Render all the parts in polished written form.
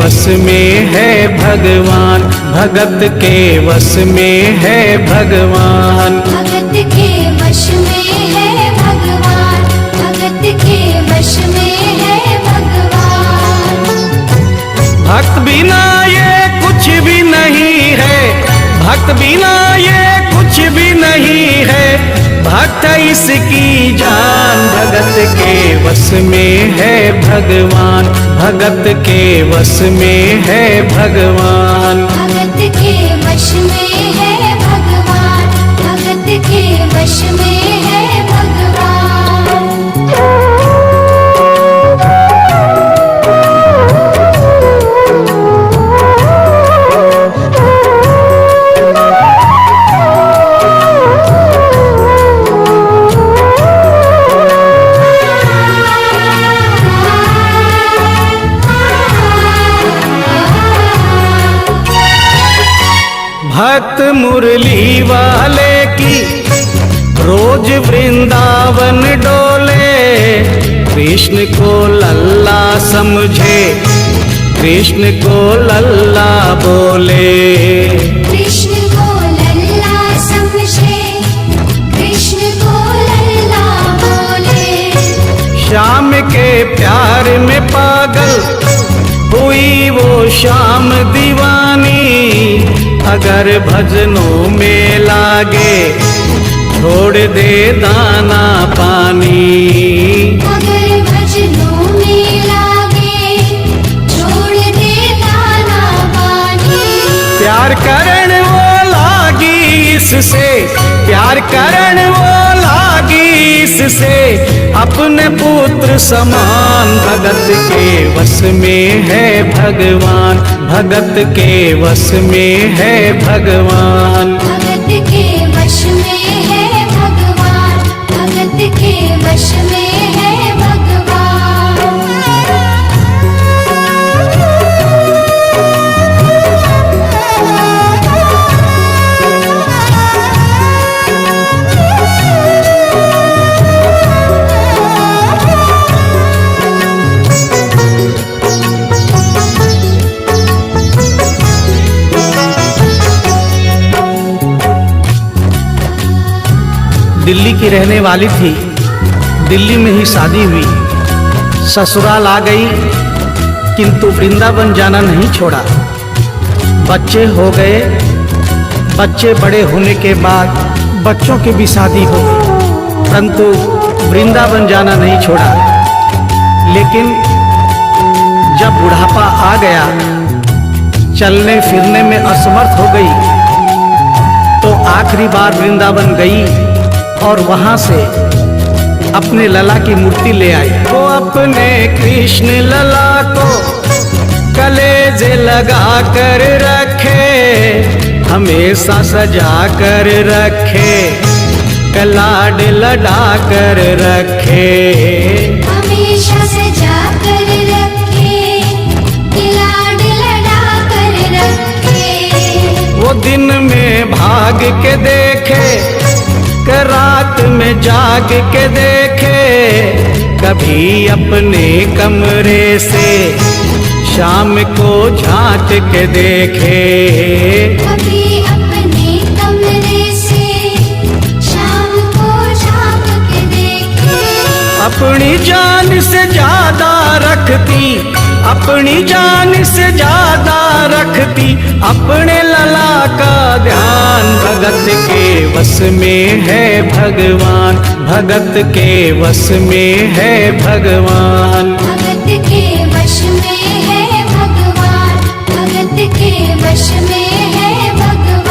वश में है भगवान, भगत के वश में है भगवान। भगत के वश में है भगवान, भगत के वश में है भगवान। भक्त बिना ये कुछ भी नहीं है, भक्त बिना ये कुछ भी नहीं है, भक्त इसकी जान। भगत के वश में है भगवान, भगत के वश में है भगवान। भगत के वश में है भगवान, भगत के वश में है भगवान। भक्त मुरली वाले की रोज वृंदावन डोले, कृष्ण को लल्ला समझे, कृष्ण को लल्ला बोले। कृष्ण को लल्ला समझे, कृष्ण को लल्ला बोले। श्याम के प्यार में पागल हुई वो श्याम दीवानी, अगर भजनों में लागे छोड़ दे दाना पानी। अगर भजनों में लागे छोड़ दे दाना पानी। प्यार करण वो लागी इससे, प्यार करण वो लागी इससे, अपने पुत्र समान। भगत के वश में है भगवान, भगत के वश में है भगवान। भगत के वश में है भगवान, भगत के वश में है भगवान। दिल्ली की रहने वाली थी, दिल्ली में ही शादी हुई, ससुराल आ गई, किंतु वृंदावन जाना नहीं छोड़ा। बच्चे हो गए, बच्चे बड़े होने के बाद बच्चों की भी शादी हो गई, परंतु वृंदावन जाना नहीं छोड़ा। लेकिन जब बुढ़ापा आ गया, चलने फिरने में असमर्थ हो गई, तो आखिरी बार वृंदावन गई और वहां से अपने लला की मूर्ति ले आई। वो अपने कृष्ण लला को कलेजे लगा कर रखे, हमेशा सजा कर रखे, कलाड लड़ा कर रखे। हमेशा सजा कर रखे, लाड लड़ा कर रखे। वो दिन में भाग के देखे, रात में जाग के देखे, कभी अपने कमरे से शाम को झांक के देखे। कभी अपने कमरे से शाम को झांक के देखे। अपनी जान से ज्यादा रखती, अपनी जान से ज्यादा रखती, अपने लला का ध्यान। भगत के वश में है भगवान, भगत के वश में है भगवान। भगत के वश में है भगवान, भगत के वश में है भगवान।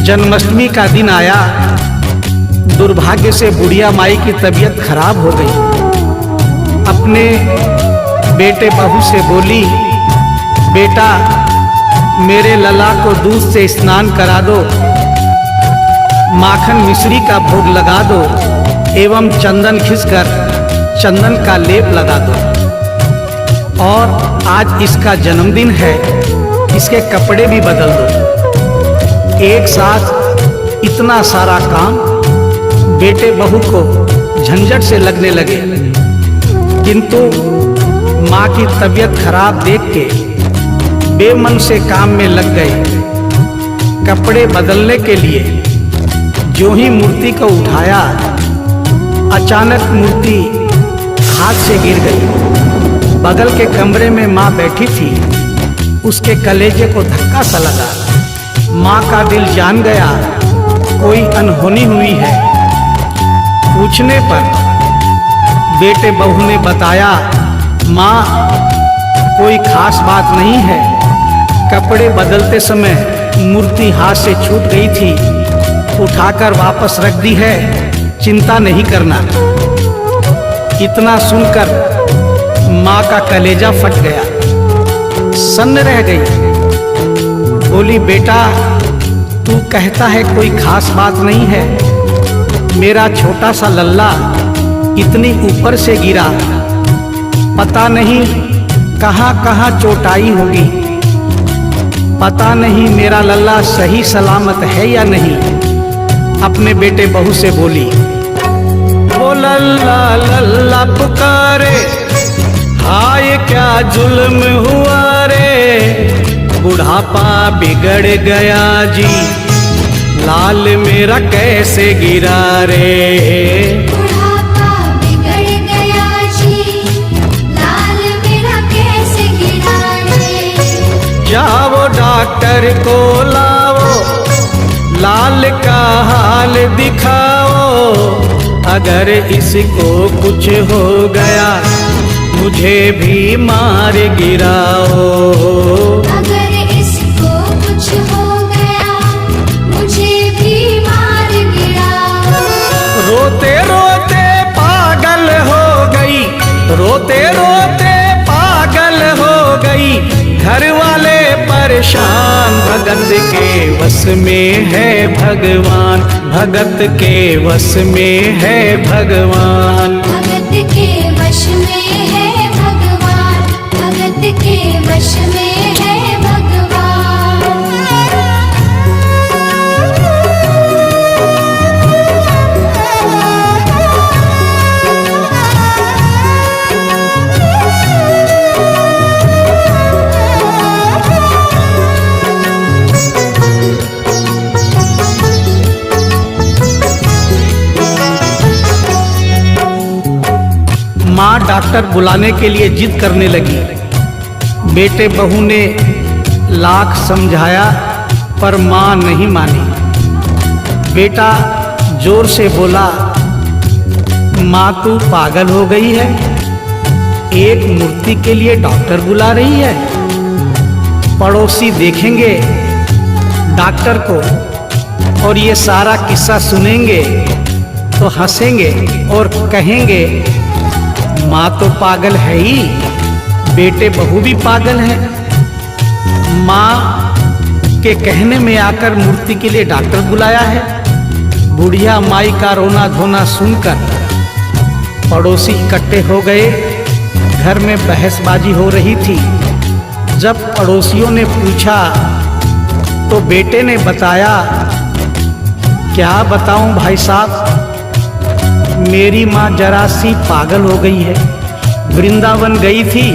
जन्माष्टमी का दिन आया, दुर्भाग्य से बुढ़िया माई की तबीयत खराब हो गई। अपने बेटे बहू से बोली, बेटा मेरे लला को दूध से स्नान करा दो। माखन मिश्री का भोग लगा दो एवं चंदन खिसकर चंदन का लेप लगा दो। और आज इसका जन्मदिन है, इसके कपड़े भी बदल दो। एक साथ इतना सारा काम बेटे बहू को झंझट से लगने लगे, किंतु माँ की तबीयत खराब देख के बेमन से काम में लग गए। कपड़े बदलने के लिए जो ही मूर्ति को उठाया, अचानक मूर्ति हाथ से गिर गई। बगल के कमरे में माँ बैठी थी, उसके कलेजे को धक्का सा लगा। माँ का दिल जान गया कोई अनहोनी हुई है। पूछने पर बेटे बहू ने बताया, माँ कोई खास बात नहीं है, कपड़े बदलते समय मूर्ति हाथ से छूट गई थी, उठाकर वापस रख दी है, चिंता नहीं करना। इतना सुनकर माँ का कलेजा फट गया, सन्न रह गई। बोली, बेटा तू कहता है कोई खास बात नहीं है, मेरा छोटा सा लल्ला इतनी ऊपर से गिरा, पता नहीं कहाँ कहाँ चोटाई होगी, पता नहीं मेरा लल्ला सही सलामत है या नहीं। अपने बेटे बहू से बोली, वो लल्ला लल्ला पुकारे, हाय क्या जुल्म हुआ रे, बुढ़ापा बिगड़ गया जी, लाल मेरा कैसे गिरा रे। बुढ़ापा बिगड़ गया जी, लाल मेरा कैसे गिरा रे। जाओ डॉक्टर को लाओ, लाल का हाल दिखाओ, अगर इसको कुछ हो गया मुझे भी मार गिराओ। अगर इसको कुछ हो गया मुझे भी मार गिराओ। रोते रोते पागल हो गई, रोते रोते पागल हो गई, घर वाले परेशान, भगत के वश में है भगवान, भगत के वश में है भगवान। भगत के वश में है भगवान, भगत के वश में है माँ डॉक्टर बुलाने के लिए जिद करने लगी। बेटे बहू ने लाख समझाया पर माँ नहीं मानी। बेटा जोर से बोला, माँ तू पागल हो गई है, एक मूर्ति के लिए डॉक्टर बुला रही है। पड़ोसी देखेंगे डॉक्टर को और ये सारा किस्सा सुनेंगे तो हंसेंगे और कहेंगे माँ तो पागल है ही, बेटे बहू भी पागल है। माँ के कहने में आकर मूर्ति के लिए डॉक्टर बुलाया है। बुढ़िया माई का रोना धोना सुनकर पड़ोसी इकट्ठे हो गए। घर में बहसबाजी हो रही थी। जब पड़ोसियों ने पूछा तो बेटे ने बताया, क्या बताऊं भाई साहब, मेरी माँ जरा सी पागल हो गई है। वृंदावन गई थी,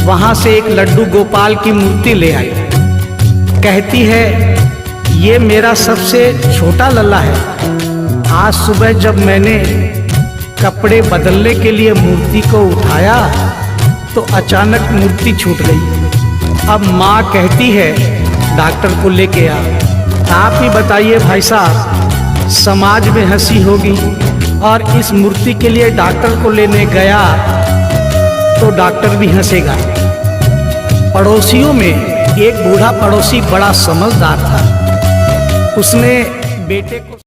वहां से एक लड्डू गोपाल की मूर्ति ले आई। कहती है ये मेरा सबसे छोटा लल्ला है। आज सुबह जब मैंने कपड़े बदलने के लिए मूर्ति को उठाया तो अचानक मूर्ति छूट गई। अब माँ कहती है डॉक्टर को लेके आ। आप ही बताइए भाई साहब, समाज में हंसी होगी और इस मूर्ति के लिए डॉक्टर को लेने गया तो डॉक्टर भी हंसेगा। पड़ोसियों में एक बूढ़ा पड़ोसी बड़ा समझदार था। उसने बेटे को